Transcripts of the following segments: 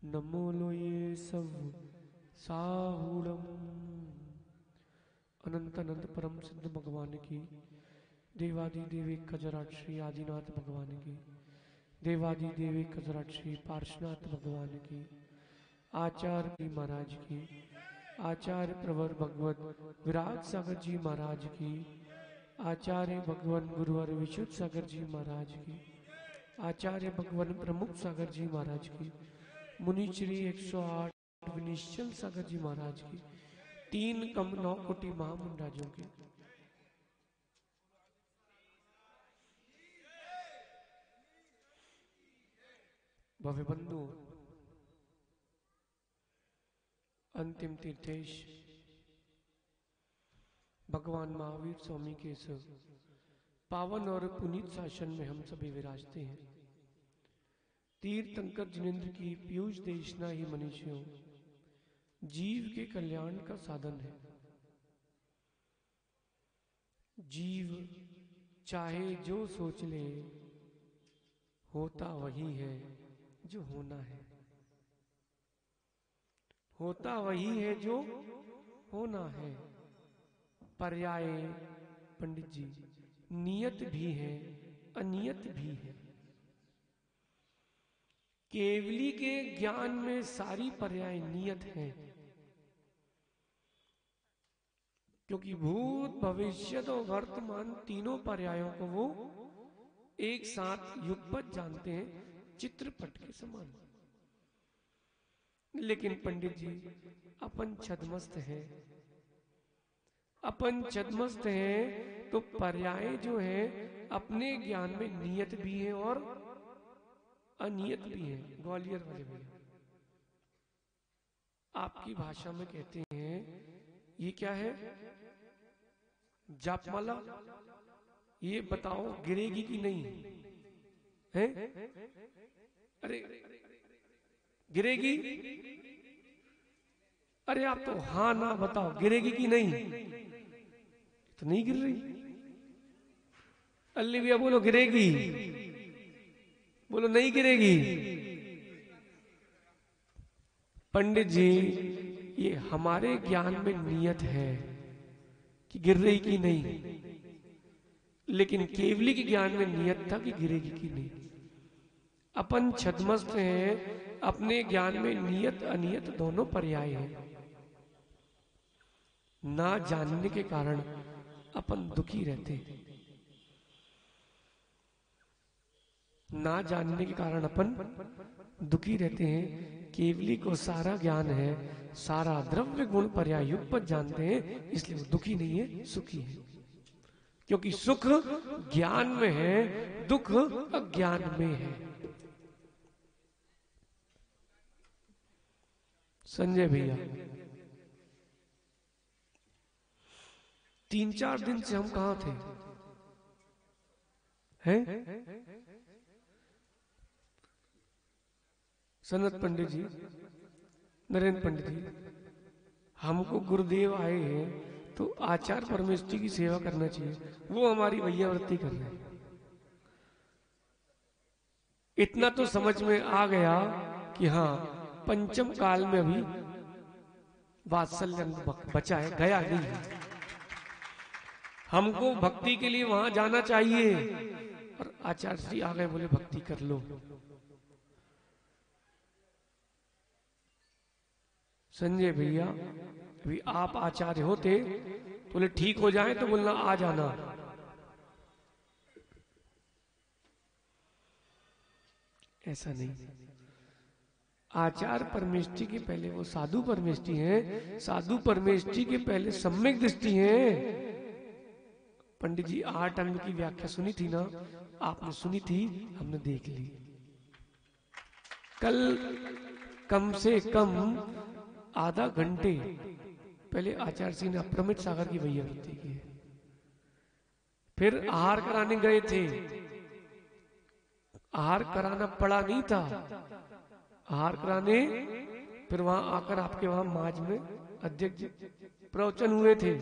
नमो लोये सब साहुड़म। अनंत अनंत परम सिद्ध भगवान की, देवादि देवी कजराट श्री आदिनाथ भगवान की, देवादि देवी कजराट श्री पार्श्वनाथ भगवान की, आचार्य जी महाराज की, आचार्य प्रवर भगवत विराट सागर जी महाराज की, आचार्य भगवान गुरुवर विशुद्ध सागर जी महाराज की, आचार्य भगवान प्रमुख सागर जी महाराज की, मुनि श्री 108 विनिश्चल सागर जी महाराज की, 3 कम 9 कोटि महामुंडाजों की, भव्य बंधु अंतिम तीर्थेश भगवान महावीर स्वामी के इस पावन और पुनीत शासन में हम सभी विराजते हैं। तीर्थंकर जिनेन्द्र की पीयूष देशना ही मनुष्यों जीव के कल्याण का साधन है। जीव चाहे जो सोच ले, होता वही है जो होना है, होता वही है जो होना है। पर्याय पंडित जी नियत भी है अनियत भी है। केवली के ज्ञान में सारी पर्याय नियत हैं, क्योंकि भूत भविष्य और वर्तमान तीनों पर्यायों को वो एक साथ युगपत जानते हैं, चित्रपट के समान। लेकिन पंडित जी अपन छदमस्त है, अपन छदमस्त हैं, तो पर्याय जो है अपने ज्ञान में नियत भी है और अनियत भी है। ग्वालियर वाले भैया आपकी भाषा में कहते हैं ये क्या है, जापमाला, ये बताओ गिरेगी कि नहीं है? अरे गिरेगी? अरे आप तो हाँ ना बताओ गिरेगी कि नहीं? तो नहीं गिर रही। अल्ली भैया बोलो गिरेगी, बोलो नहीं गिरेगी। पंडित जी ये हमारे ज्ञान में नियत है कि गिर रही कि नहीं, लेकिन केवली के ज्ञान में नियत था कि गिरेगी कि नहीं। अपन छदमस्त हैं, अपने ज्ञान में नियत अनियत दोनों पर्याय हैं। ना जानने के कारण अपन दुखी रहते हैं, ना जानने के कारण अपन दुखी रहते हैं। केवली को सारा ज्ञान है, सारा द्रव्य गुण पर्याय युगपत जानते हैं, इसलिए वो दुखी नहीं है, सुखी है। क्योंकि सुख ज्ञान में है, दुख अज्ञान में है। संजय भैया 3-4 दिन से हम कहां थे हैं? सनत पंडित जी, नरेंद्र पंडित जी, हमको गुरुदेव आए हैं तो आचार परमेष्ठी की सेवा करना चाहिए, वो हमारी वैयावृत्ति कर रहे हैं। इतना तो समझ में आ गया कि हाँ पंचम काल में अभी वात्सल्य बचा है, गया नहीं है। हमको भक्ति के लिए वहां जाना चाहिए, और आचार्य श्री आ गए, बोले भक्ति कर लो। संजय भैया अभी आप आचार्य होते तो बोले ठीक हो जाए तो बोलना आ जाना। ऐसा नहीं, आचार परमेष्ठी के पहले वो साधु परमेष्ठी हैं, साधु परमेष्ठी के पहले सम्यक दृष्टि है। पंडित जी 8 अंग की व्याख्या सुनी थी ना, आपने सुनी थी, हमने देख ली। कल कम से कम आधा घंटे पहले आचार्य सिंह ने अप्रमित सागर की वैयावृत्ति की है। फिर आहार कराने गए थे, आहार कराना पड़ा नहीं था, आहार कराने फिर वहां आकर आपके वहां माज में अध्यक्ष प्रवचन हुए थे,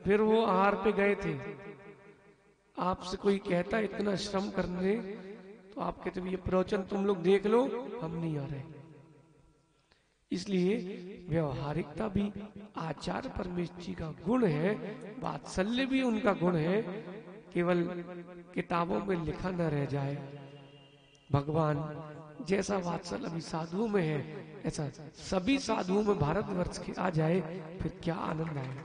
फिर वो आहार पे गए थे। आपसे कोई कहता इतना श्रम करने, तो आप कहते ये प्रवचन तुम लोग देख लो, हम नहीं आ रहे। इसलिए व्यवहारिकता भी आचार्य परमेश्वर जी का गुण है, वात्सल्य भी उनका गुण है, केवल किताबों में लिखा न रह जाए। भगवान जैसा वात्सल्य अभी साधुओं में है, ऐसा सभी साधुओं में भारतवर्ष के आ जाए, फिर क्या आनंद आएगा।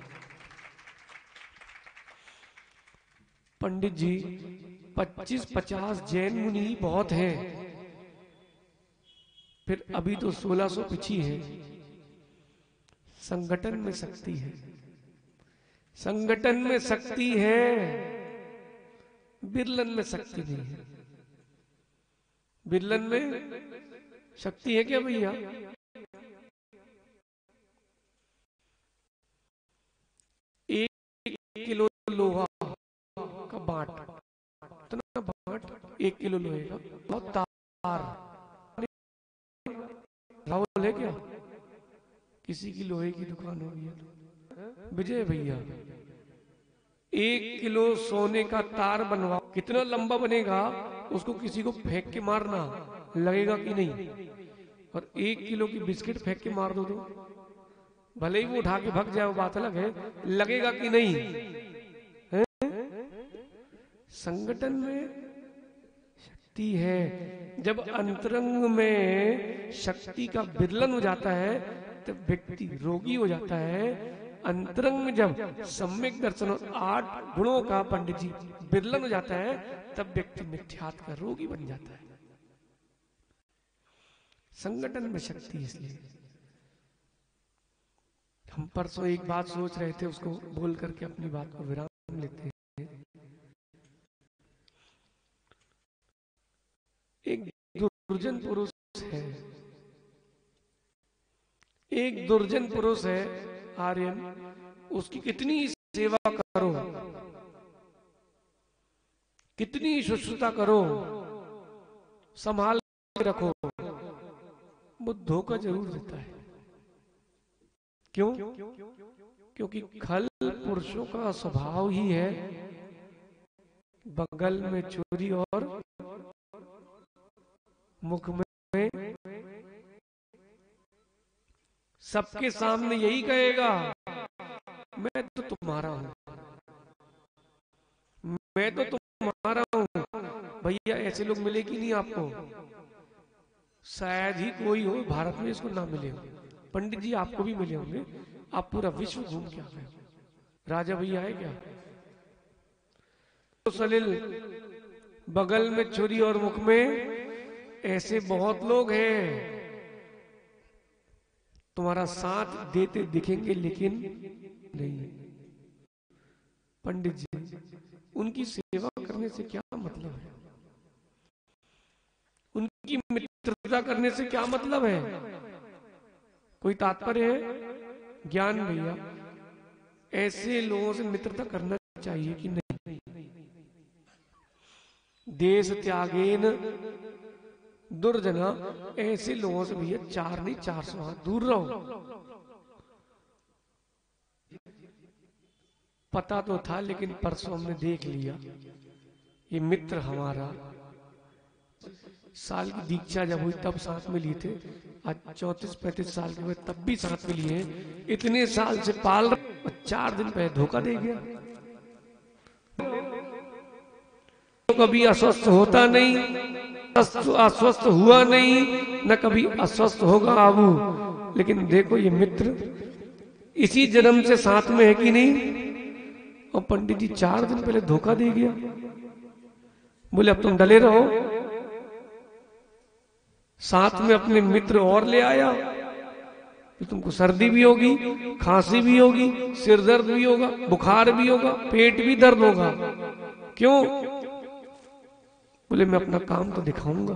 पंडित जी 25-50 जैन मुनि बहुत हैं, फिर अभी तो 1600 पिछी है। संगठन में शक्ति है, संगठन में शक्ति है, बिरलन में शक्ति नहीं है। बिरलन में शक्ति है क्या भैया? एक किलो लोहा का बाट, इतना बाट 1 किलो लोहे का, बहुत तार राहुल है क्या? किसी की लोहे की दुकान होगी तो विजय भैया 1 किलो सोने का तार बनवा, कितना लंबा बनेगा, उसको किसी को फेंक के मारना, लगेगा कि नहीं? और 1 किलो की बिस्किट फेंक के मार दो तो भले ही वो उठा के भाग जाए, वो बात अलग है, लगेगा कि नहीं है? संगठन में शक्ति है। जब अंतरंग में शक्ति का विरलन हो जाता है तब व्यक्ति रोगी हो जाता है। अंतरंग में जब सम्यक दर्शन और 8 गुणों का पंडित जी विरलन हो जाता है तब व्यक्ति मिथ्यात्व का रोगी बन जाता है। संगठन में शक्ति, इसलिए हम परसों एक बात सोच रहे थे, उसको बोल करके अपनी बात को विराम लेते हैं। एक दुर्जन पुरुष है, एक दुर्जन पुरुष है आर्यन, उसकी कितनी सेवा करो, कितनी शुश्रूषा करो, संभाल के रखो, वो धोखा जरूर देता है। क्यों? क्योंकि खल पुरुषों का स्वभाव ही है बगल में चोरी और मुख में, सबके सामने यही कहेगा, मैं तो तुम्हारा हूं, मैं तो तुम्हारा हूं। भैया ऐसे लोग मिले कि नहीं आपको? शायद ही कोई हो भारत में इसको ना मिले हो। पंडित जी आपको भी मिले होंगे, आप पूरा विश्व घूम के आ गए। राजा भैया है क्या? तो सलिल बगल में छुरी और मुख में, ऐसे बहुत लोग हैं तुम्हारा साथ देते दिखेंगे लेकिन नहीं। पंडित जी उनकी सेवा करने से क्या मतलब है? उनकी मित्रता करने से क्या मतलब है? कोई तात्पर्य है? ज्ञान भैया ऐसे लोगों से मित्रता करना चाहिए कि नहीं? देश त्यागेन दुर्जना, ऐसे लोगों से भैया 4 नहीं 400 हाथ दूर रहो। पता तो था लेकिन परसों हमने देख लिया, ये मित्र हमारा साल की दीक्षा जब हुई तब साथ में लिए थे, आज 34-35 साल के हुए तब भी साथ में लिए। इतने साल से पाल रहे, 4 दिन पहले धोखा दे गया। तो कभी अस्वस्थ होता नहीं, अस्वस्थ हुआ नहीं, न कभी अस्वस्थ होगा आबू। लेकिन देखो ये मित्र इसी जन्म से साथ में है कि नहीं? और पंडित जी 4 दिन पहले धोखा दे गया। बोले अब तुम डले रहो। साथ में अपने मित्र और ले आया, तो तुमको सर्दी भी होगी, खांसी भी होगी, सिर दर्द भी होगा, बुखार भी होगा, पेट भी दर्द होगा। क्यों? बोले मैं अपना काम तो दिखाऊंगा।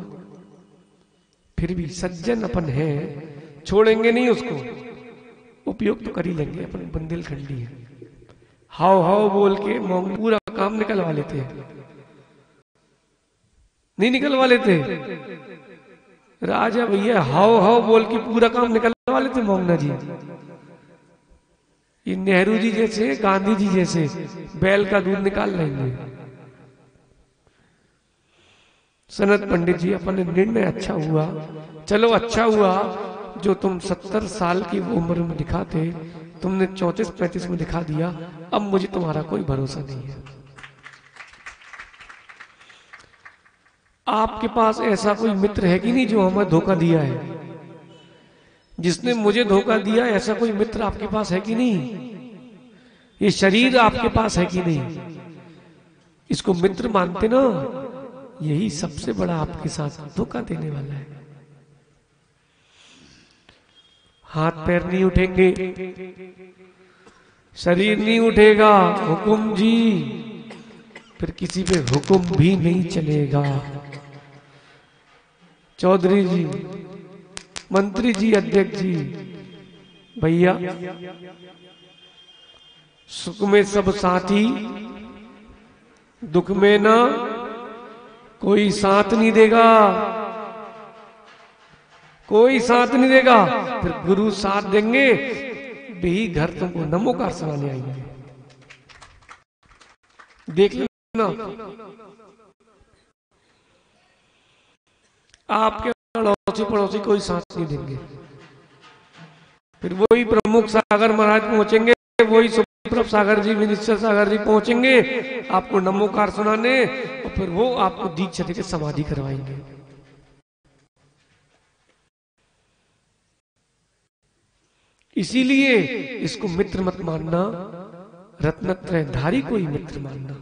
फिर भी सज्जन अपन है, छोड़ेंगे नहीं उसको, उपयोग तो कर ही लेंगे। अपन बुंदेलखंडी है, हाव हाव बोल के पूरा काम निकलवा लेते हैं। नहीं निकलवा लेते? राजा भैया हाव हाव बोल के पूरा काम निकलवा लेते मोंगना जी। ये नेहरू जी जैसे, गांधी जी जैसे बैल का दूध निकाल लेंगे। सनत पंडित जी अपन निर्णय अच्छा हुआ, चलो अच्छा हुआ। जो तुम 70 साल की उम्र में दिखाते, तुमने 34-35 में दिखा दिया। अब मुझे तुम्हारा कोई भरोसा नहीं है। आपके पास ऐसा कोई मित्र है कि नहीं जो हमें धोखा दिया है? जिसने मुझे धोखा दिया, ऐसा कोई मित्र आपके पास है कि नहीं? ये शरीर आपके पास है कि नहीं? इसको मित्र मानते ना, यही सबसे बड़ा आपके साथ धोखा देने वाला है। हाथ पैर नहीं उठेंगे, शरीर नहीं उठेगा, हुक्म जी, फिर किसी पे हुक्म भी नहीं चलेगा। चौधरी जी, मंत्री जी, अध्यक्ष जी, भैया, सुख में सब साथी, दुख में ना कोई साथ नहीं देगा, कोई साथ नहीं देगा। फिर गुरु साथ देंगे, भी घर तुमको नमोकार सुनाने आएंगे। देख लेना, आपके अड़ोसी पड़ोसी कोई साथ नहीं देंगे। फिर वही प्रमुख सागर महाराज पहुंचेंगे, वही सुप्रभ सागर जी, मिनिस्टर सागर जी पहुंचेंगे आपको नमोकार सुनाने, और फिर वो आपको दीक्षा देकर समाधि करवाएंगे। इसीलिए इसको मित्र मत मानना, रत्नत्रयधारी को ही मित्र मानना।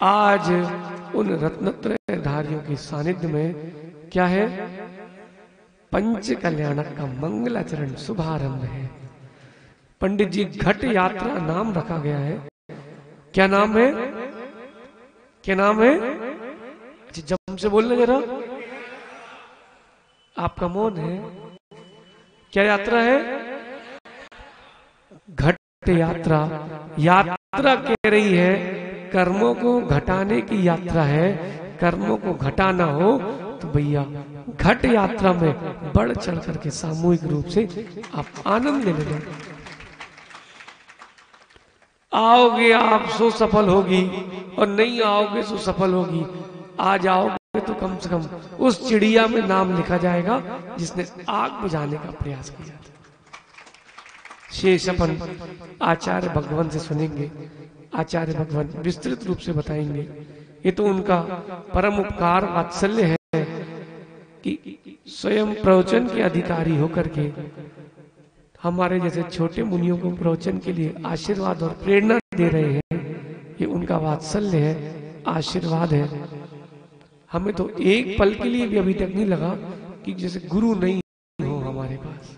आज उन रत्नत्रयधारियों के सानिध्य में क्या है? पंच कल्याणक का मंगलाचरण शुभारंभ है। पंडित जी घट यात्रा नाम रखा गया है। क्या नाम है? क्या नाम है? अच्छा, जम से बोलना जरा, आपका मौन है। क्या यात्रा है? घट यात्रा। यात्रा कह रही है कर्मों को घटाने की यात्रा है। कर्मों को घटाना हो तो भैया घट यात्रा में बढ़ चढ़ करके सामूहिक रूप से आप आनंद ले लेना। आओगे आप सो सफल होगी, और नहीं आओगे सो सफल होगी। आ जाओगे तो कम से कम उस चिड़िया में नाम लिखा जाएगा जिसने आग बुझाने का प्रयास किया था। शेष अपन आचार्य भगवान से सुनेंगे। आचार्य भगवान विस्तृत रूप से बताएंगे। ये तो उनका परम उपकार वात्सल्य है कि स्वयं प्रवचन के अधिकारी होकर के हमारे जैसे छोटे मुनियों को प्रवचन के लिए आशीर्वाद और प्रेरणा दे रहे हैं। ये उनका वात्सल्य है, आशीर्वाद है। हमें तो एक पल के लिए भी अभी तक नहीं लगा कि जैसे गुरु नहीं हो हमारे पास।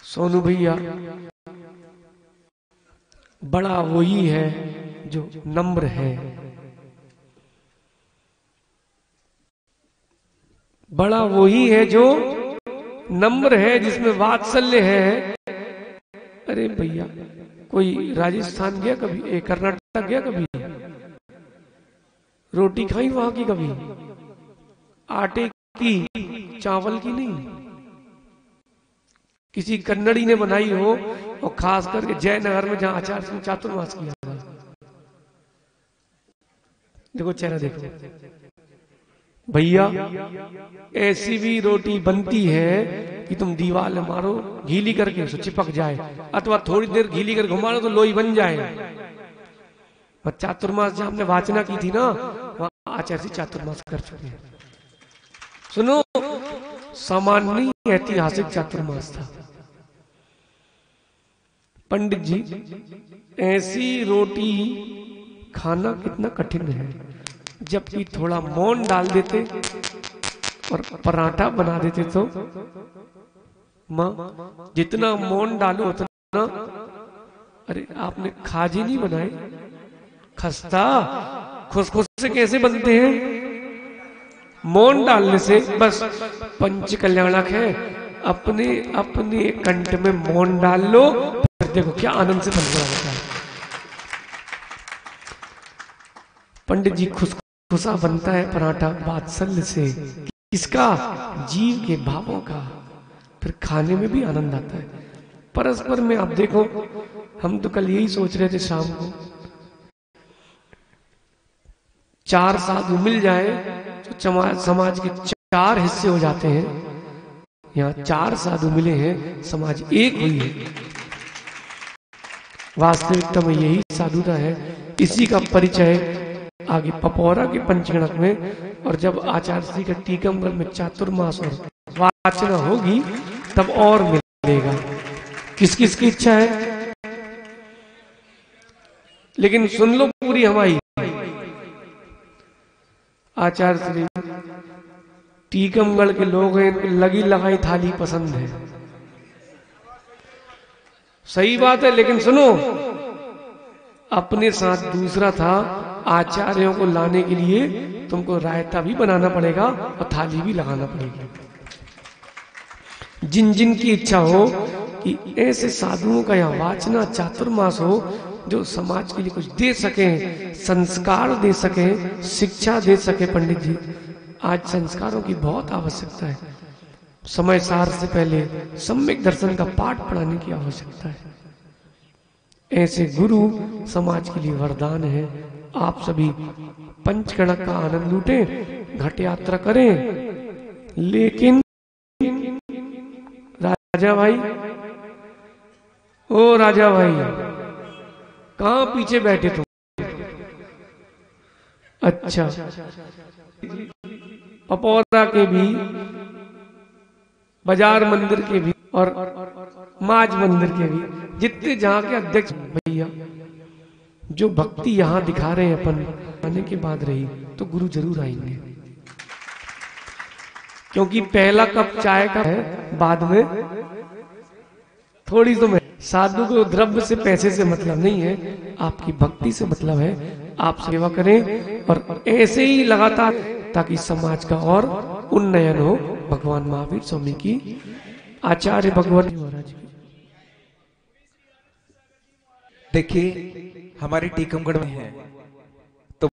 सोनू भैया, बड़ा वही है जो नम्र है, बड़ा वही है जो नम्र है, जिसमें वात्सल्य है। अरे भैया, कोई राजस्थान गया कभी? कर्नाटक गया कभी? रोटी खाई वहां की कभी? आटे की, चावल की नहीं। किसी कन्नड़ी ने बनाई हो, और खास करके जयनगर में जहां आचार्य सिंह चातुर्मास किया था। देखो चेहरा देखो भैया, ऐसी भी रोटी बनती है कि तुम दीवार में मारो गीली करके उसे चिपक जाए, अथवा थोड़ी देर गीली कर घुमा लो तो लोई बन जाए। पर चातुर्मास जहां हमने वाचना की थी ना, वहां आचार्य सिंह चातुर्मास कर चुके हैं। सुनो, सामान्य ऐतिहासिक चातुर्मास था। पंडित जी, ऐसी रोटी खाना कितना कठिन है, जबकि थोड़ा मौन डाल देते और पराठा बना देते तो मां, जितना मौन डालो उतना। अरे आपने खाजी नहीं बनाए, खस्ता खुसखुस से कैसे बनते हैं? मौन डालने से बस। पंच कल्याणक है, अपने अपने कंठ में मौन डाल लो, फिर देखो क्या आनंद से बन रहा होता है। पंडित जी खुशखुशा बनता है पराठा वात्सल्य से। किसका? जीव के भावों का। फिर खाने में भी आनंद आता है परस्पर में। आप देखो, हम तो कल यही सोच रहे थे शाम को, 4 साधु मिल जाए तो समाज के 4 हिस्से हो जाते हैं। यहाँ 4 साधु मिले हैं, समाज एक हुई है। वास्तविकता में यही साधुता है। इसी का परिचय आगे पपौरा के पंचगणक में, और जब आचार्य श्री का टीकमगढ़ में चातुर्मास और वाचना होगी तब और मिलेगा। किस किस की इच्छा है, लेकिन सुन लो पूरी हमारी। आचार्य श्री टीकमगढ़ के लोग हैं, इनको लगी लगाई थाली पसंद है, सही बात है, लेकिन सुनो, अपने साथ दूसरा था, आचार्यों को लाने के लिए तुमको रायता भी बनाना पड़ेगा और थाली भी लगाना पड़ेगी। जिन जिन की इच्छा हो कि ऐसे साधुओं का यहाँ वाचना चातुर्मास हो जो समाज के लिए कुछ दे सके, संस्कार दे सके, शिक्षा दे सके। पंडित जी, आज संस्कारों की बहुत आवश्यकता है। समय सार से पहले सम्यक दर्शन का पाठ पढ़ाने की आवश्यकता है। ऐसे गुरु समाज के लिए वरदान है। आप सभी पंचगणक का आनंद लूटें, घट यात्रा करें, लेकिन राजा भाई, ओ राजा भाई, कहां पीछे बैठे तुम? अच्छा, पपौरा के भी, बाजार मंदिर के भी और माज मंदिर के भी, जितने जहां के अध्यक्ष भैया, जो भक्ति यहां दिखा रहे हैं अपन, आने के बाद रही तो गुरु जरूर आएंगे। क्योंकि पहला कप चाय का है, बाद में थोड़ी तो मैं। साधु को द्रव्य से, पैसे से मतलब नहीं है, आपकी भक्ति से मतलब है। आप सेवा करें और ऐसे ही लगातार, ताकि समाज का और उन्नयन हो। भगवान महावीर स्वामी की, आचार्य भगवत महाराज की। देखिए, हमारे टीकमगढ़ में है